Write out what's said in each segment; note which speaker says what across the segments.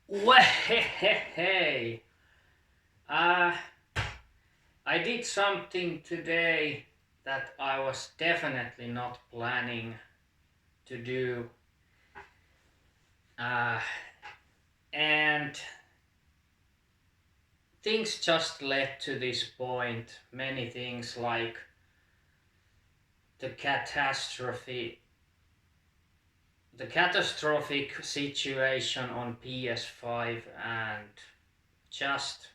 Speaker 1: Well, hey, uh, I did something today that I was definitely not planning to do, uh, and things just led to this point. Many things like the catastrophe, the catastrophic situation on PS5, and just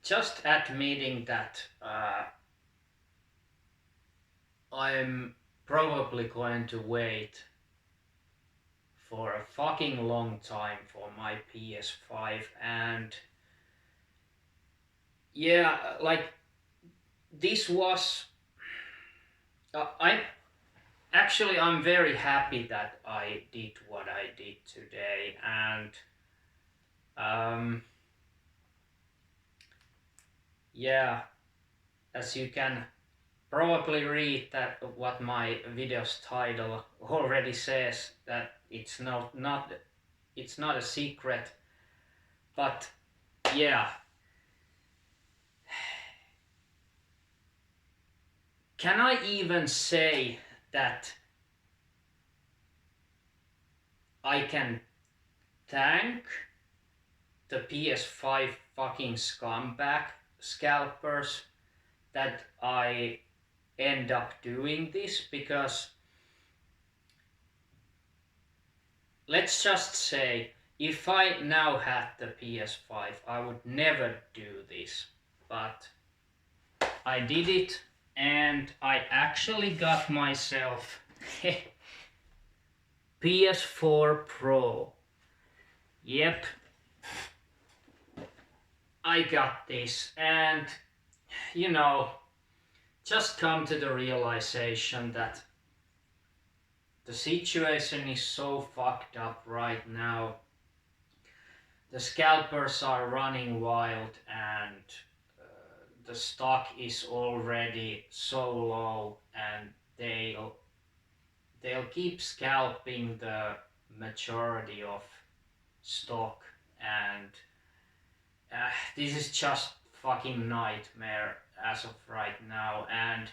Speaker 1: just admitting that I'm probably going to wait for a fucking long time for my PS5. And yeah, like this was I'm very happy that I did what I did today. And um yeah, as you can probably read that what my video's title already says, that it's not a secret. But yeah, can I even say that I can thank the PS5 fucking scumbag scalpers that I end up doing this? Because let's just say, if I now had the PS5, I would never do this. But I did it, and I actually got myself PS4 Pro. Yep, I got this, and you know, just come to the realization that the situation is so fucked up right now. The scalpers are running wild, and the stock is already so low, and they'll keep scalping the majority of stock. And this is just fucking nightmare as of right now. And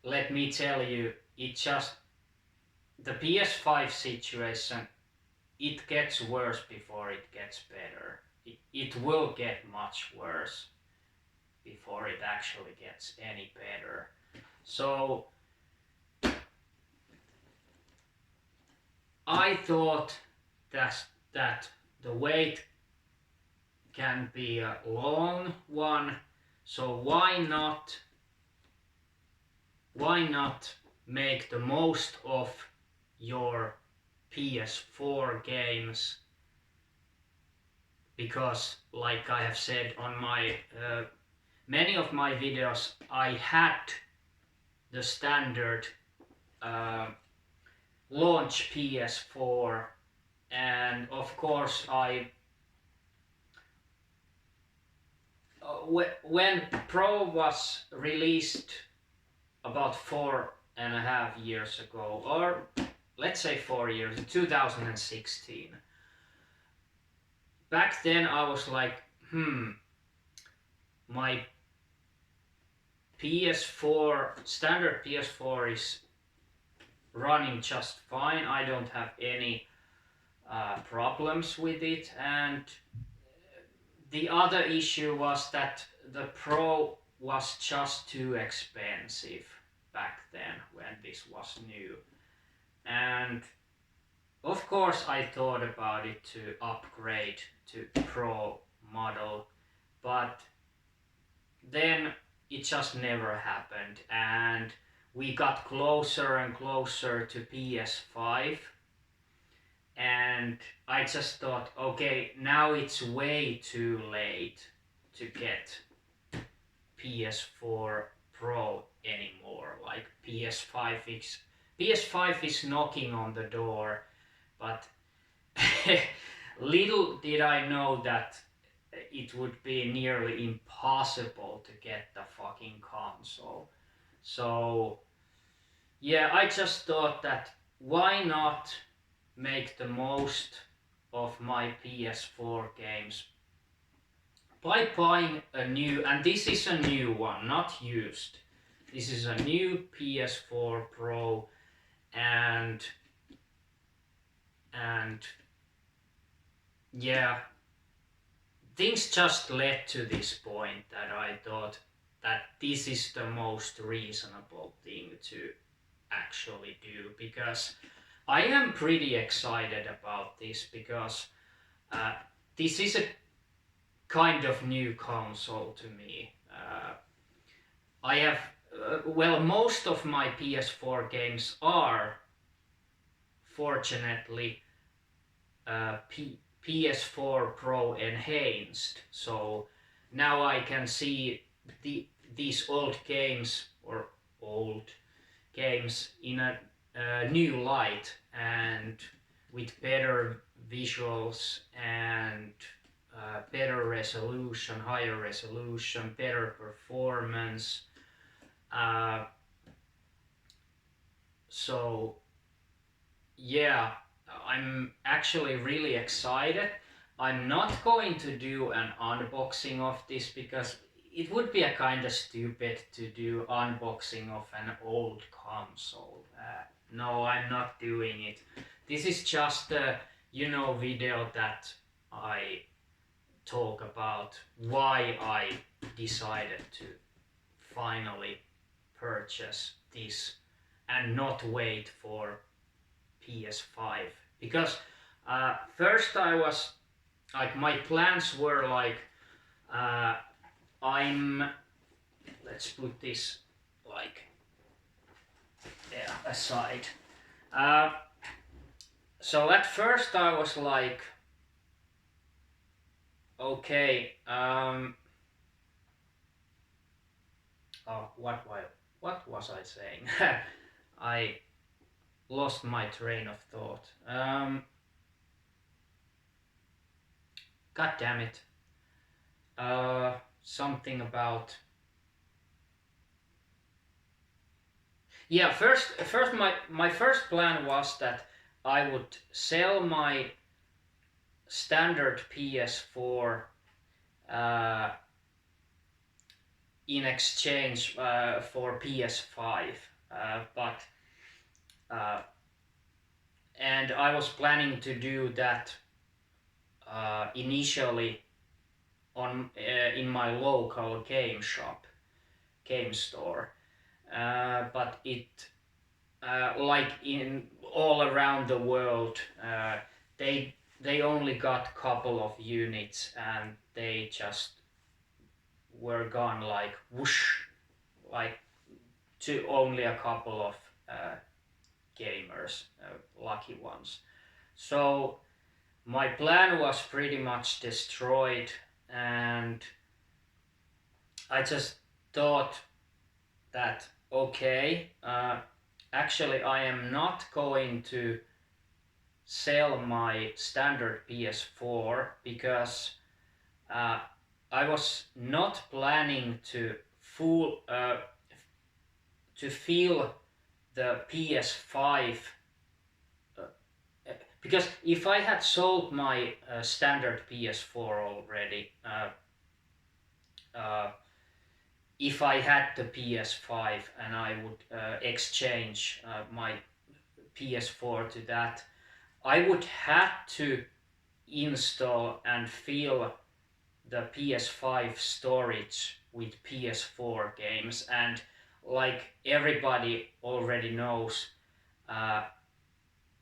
Speaker 1: let me tell you, it just the PS5 situation, it gets worse before it gets better. It will get much worse before it actually gets any better. So I thought that the wait can be a long one. So why not make the most of your PS4 games? Because like I have said on my many of my videos, I had the standard uh, launch PS4, and of course when Pro was released about 4.5 years ago, or let's say 4 years, 2016. Back then I was like, my PS4, standard PS4 is running just fine. I don't have any problems with it. And the other issue was that the Pro was just too expensive back then when this was new. And of course I thought about it to upgrade to Pro model, but then it just never happened, and we got closer and closer to PS5, and I just thought, okay, now it's way too late to get PS4 Pro anymore. Like PS5 is knocking on the door, but little did I know that it would be nearly impossible to get the fucking console. So yeah, I just thought that why not make the most of my PS4 games by buying a new, and this is a new one, not used. This is a new PS4 Pro, and and yeah, things just led to this point that I thought that this is the most reasonable thing to actually do, because I am pretty excited about this, because uh, this is a kind of new console to me. I have well, most of my PS4 games are fortunately PS4 Pro enhanced, so now I can see these old games, or old games, in a new light, and with better visuals and better resolution, higher resolution, better performance. Uh, so yeah, I'm actually really excited. I'm not going to do an unboxing of this, because it would be a kind of stupid to do unboxing of an old console. No, I'm not doing it. This is just a, video that I talk about why I decided to finally purchase this and not wait for PS5, because first I was like, my plans were like, uh, I'm let's put this like there aside. Uh, so at first I was like, okay, oh, what was I saying? I lost my train of thought. God damn it. Something about, yeah. First, my first plan was that I would sell my standard PS4 uh, in exchange for PS5, but and I was planning to do that initially on in my local game store, but it like in all around the world, they they only got couple of units, and they just were gone like whoosh, like to only a couple of gamers, lucky ones. So my plan was pretty much destroyed, and I just thought that, okay, actually I am not going to sell my standard PS4, because I was not planning to feel the PS5, because if I had sold my standard PS4 already, if I had the PS5 and I would exchange my PS4 to that, I would have to install and fill the PS5 storage with PS4 games, and like everybody already knows, uh,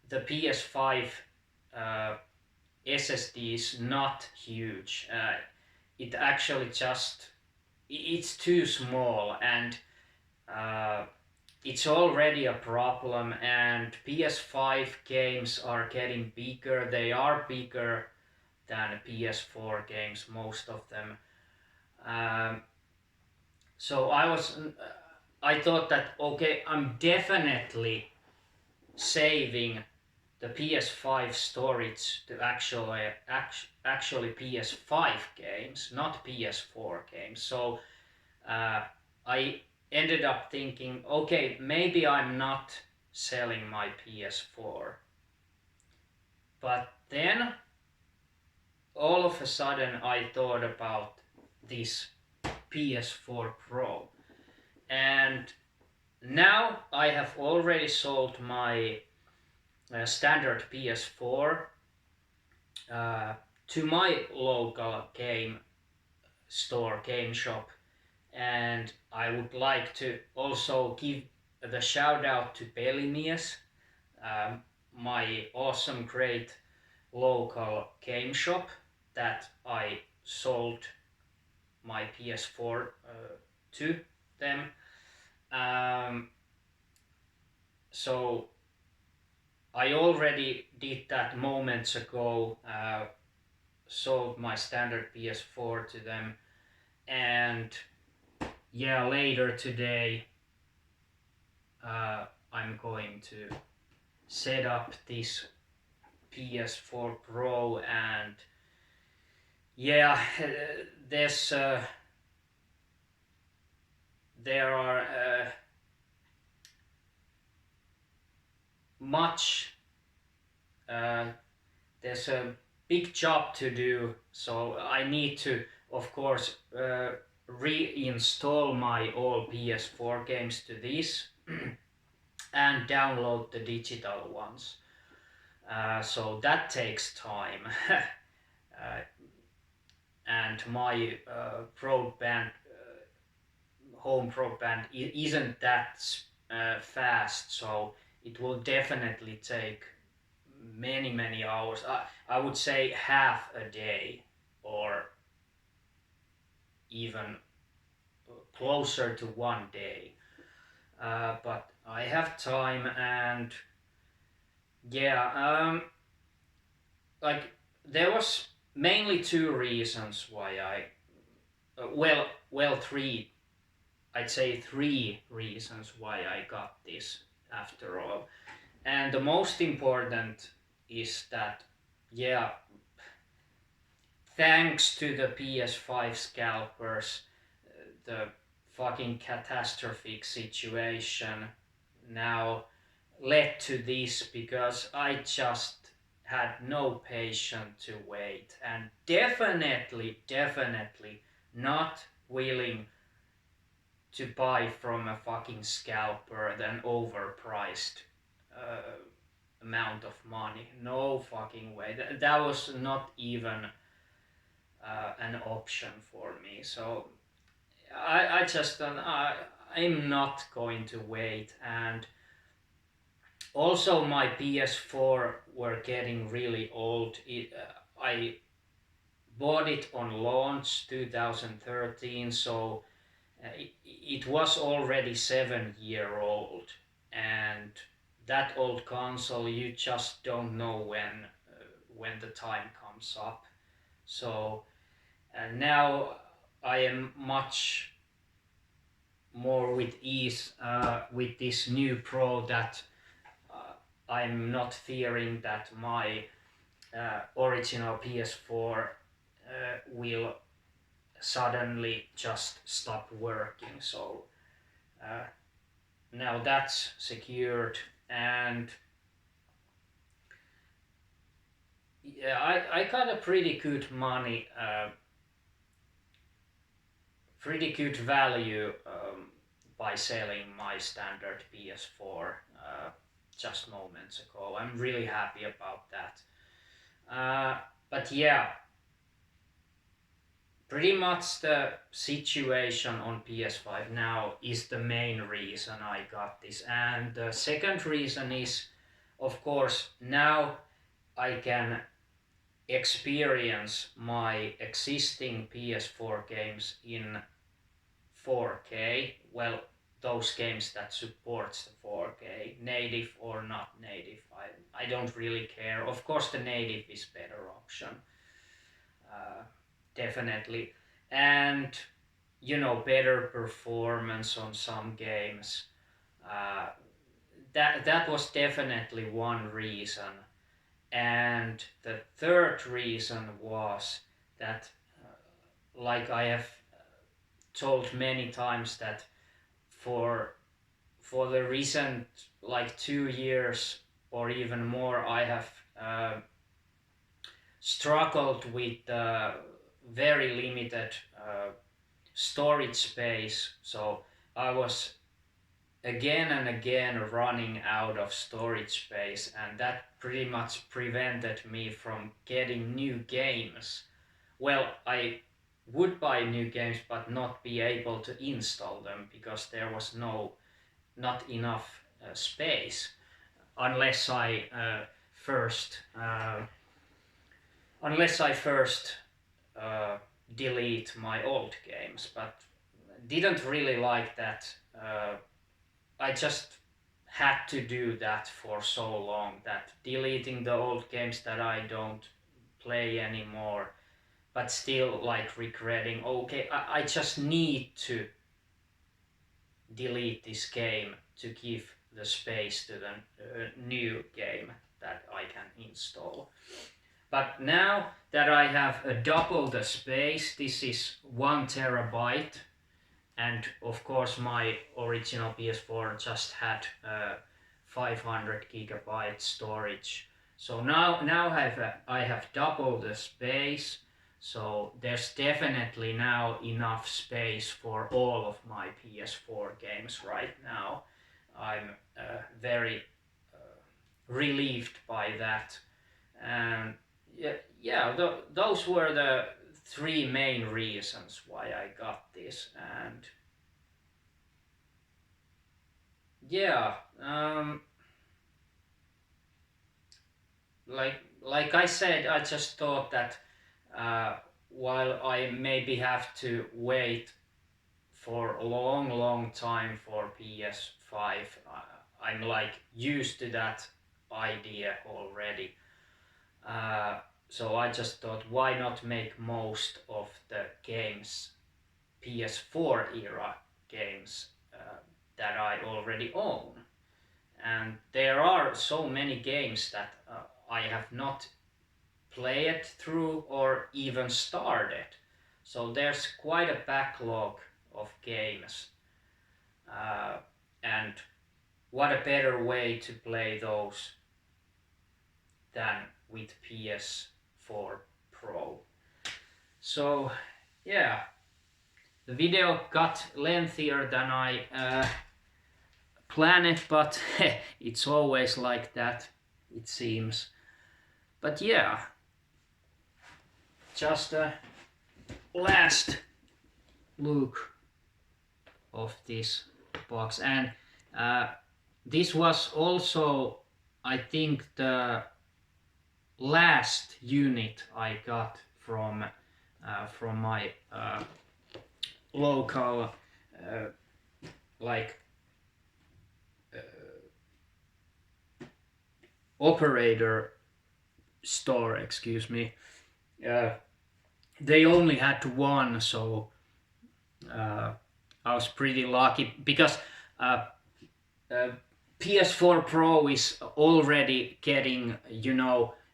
Speaker 1: the PS5 SSD is not huge. It actually just, it's too small, and it's already a problem, and PS5 games are getting bigger. They are bigger than PS4 games, most of them. Um, so I thought that, okay, I'm definitely saving the PS5 storage to actually PS5 games, not PS4 games. So I ended up thinking, okay, maybe I'm not selling my PS4. But then all of a sudden I thought about this PS4 Pro, and now I have already sold my standard PS4 to my local game store, game shop, and I would like to also give the shout out to Pelimies, my awesome, great local game shop that I sold my PS4 to them. Um, so I already did that moments ago, sold my standard PS4 to them, and yeah, later today I'm going to set up this PS4 Pro, and yeah, there's there are much there's a big job to do, so I need to, of course, reinstall my all PS4 games to this and download the digital ones. So that takes time. And my broadband, home broadband isn't that fast, so it will definitely take many hours. I would say half a day, or even closer to 1 day. But I have time, and yeah, like there was mainly two reasons why three. I'd say three reasons why I got this after all. And the most important is that, yeah, thanks to the PS5 scalpers, the fucking catastrophic situation now led to this, because I just had no patience to wait, and definitely not willing to buy from a fucking scalper than overpriced amount of money. No fucking way. That was not even an option for me. So I just I'm not going to wait. And also my PS4 were getting really old. I bought it on launch 2013, so it was already 7 year old, and that old console, you just don't know when the time comes up. So now I am much more with ease with this new Pro, that I'm not fearing that my original PS4 will suddenly just stop working. So now that's secured, and yeah, I got a pretty good money, pretty good value by selling my standard PS4 just moments ago. I'm really happy about that. But yeah, pretty much the situation on PS5 now is the main reason I got this. And the second reason is, of course, now I can experience my existing PS4 games in 4K. Well, those games that supports the 4K, native or not native, I don't really care. Of course, the native is better option. Definitely. And better performance on some games. That was definitely one reason. And the third reason was that, like I have told many times, that for the recent, like 2 years or even more, I have struggled with very limited storage space. So I was again and again running out of storage space, and that pretty much prevented me from getting new games. Well, I would buy new games but not be able to install them because there was not enough space, unless I first uh, delete my old games. But didn't really like that. I just had to do that for so long, that deleting the old games that I don't play anymore, but still like regretting, okay, I just need to delete this game to give the space to the new game that I can install. But now that I have double the space, this is 1 terabyte, and of course my original PS4 just had 500 gigabyte storage. So now I have double the space, so there's definitely now enough space for all of my PS4 games right now. I'm very relieved by that. And those were the three main reasons why I got this. And yeah, like I said, I just thought that while I maybe have to wait for a long time for PS5, I'm like used to that idea already. So I just thought, why not make most of the games, PS4 era games, that I already own. And there are so many games that I have not played through or even started. So there's quite a backlog of games. And what a better way to play those than with PS4 Pro. So yeah, the video got lengthier than I planned, but it's always like that, it seems. But yeah, just a last look of this box. And this was also, I think, the last unit I got from my local like operator store, excuse me. They only had one, so I was pretty lucky, because PS4 Pro is already getting,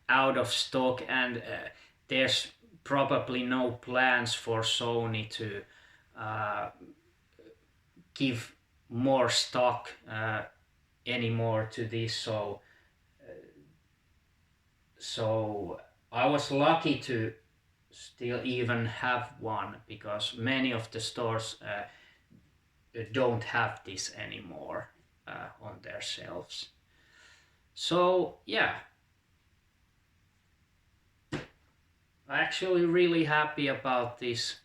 Speaker 1: out of stock, and there's probably no plans for Sony to give more stock anymore to this. So I was lucky to still even have one, because many of the stores don't have this anymore on their shelves. So yeah, I'm actually really happy about this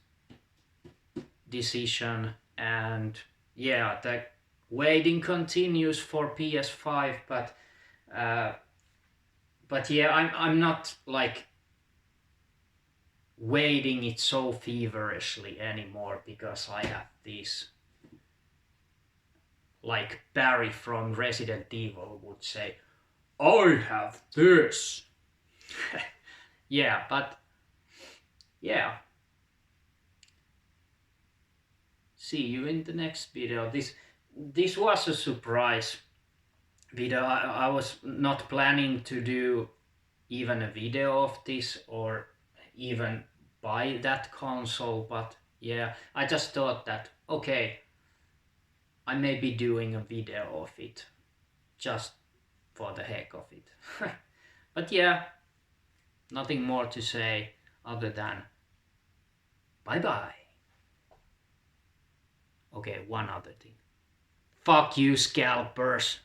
Speaker 1: decision. And yeah, the waiting continues for PS5, but yeah, I'm not like waiting it so feverishly anymore, because I have these, like Barry from Resident Evil would say, I have this. Yeah, but yeah. See you in the next video. This was a surprise video. I was not planning to do even a video of this or even buy that console, but yeah, I just thought that, okay, I may be doing a video of it. just for the heck of it. But yeah, nothing more to say other than bye bye. Okay, one other thing. Fuck you, scalpers.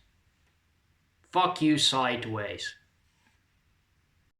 Speaker 1: Fuck you sideways.